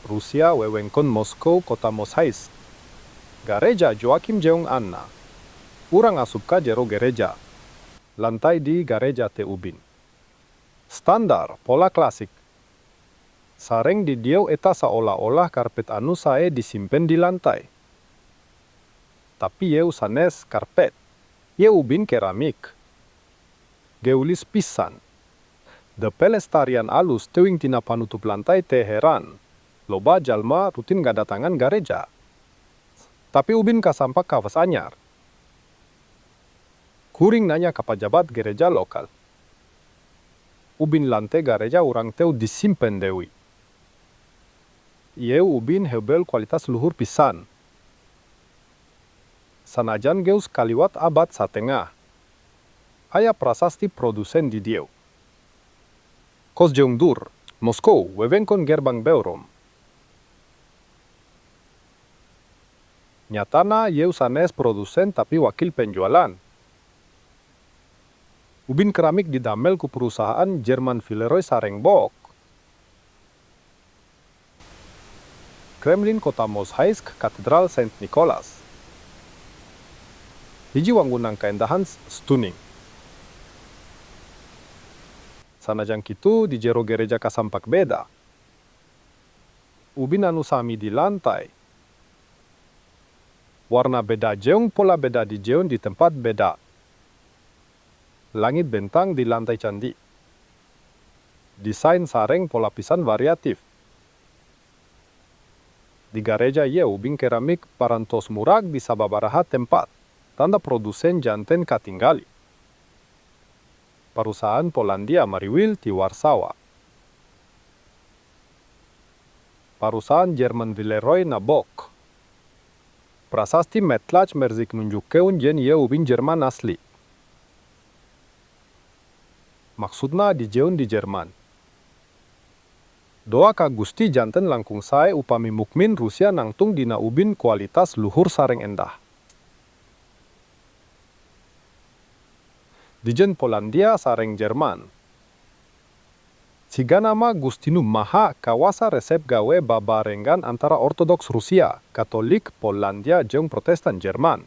Rusia wewengkon Moskow kota Moshaisk. Gareja Joakim Jeong Anna. Urang asupka jero gereja. Lantai di gareja te ubin. Standar, pola klasik. Sareng di dieu eta seolah-olah karpet anu sae disimpen di lantai. Tapi yeu sanes karpet. Yeu ubin keramik. Geulis pisan. The pelestarian alus teuing tina panutup lantai teh heran. Loba jalma rutin ngadatangan gareja. Tapi ubin kasampak kawas anyar. Kuring nanya ke pejabat gereja lokal. Ubin lantai gareja urang teu disimpen deui. Ieu ubin hebel kualitas luhur pisan. Sanajan geus kaliwat abad satengah. Aya prasasti produsen di dieu. Kosjeongdur, Moskow, wewengkon gerbang Beurom. Nyatana yeu sanes produsen tapi wakil penjualan. Ubin keramik didamel ku perusahaan Jerman Villeroy Sarengbok. Kremlin kota Moshaisk, Katedral Saint Nicholas. Hiji wangunan kaendahan stunning. Sanajang kitu di jero gereja kasampak beda. Ubin anu sami di lantai. Warna beda jeong, pola beda di jeong di tempat beda. Langit bentang di lantai candi. Desain sareng pola pisan variatif. Di gareja ye ubin keramik parantos murag di sababaraha tempat. Tanda produsen janten katinggali. Perusahaan Polandia Mariwil di Warsawa. Perusahaan Jerman Villeroy Nabok. Prasasti Metlach merzik nunjukeun jen ye ubin Jerman asli. Maksudna di jeun di Jerman. Doa ka Gusti janten langkung sae upami mukmin Rusia nangtung dina ubin kualitas luhur sareng endah. Dijen Polandia sareng Jerman. Siga nama Gustinu Maha kawasa resep gawe babarengan antara Ortodoks Rusia, Katolik, Polandia, jeung Protestan Jerman.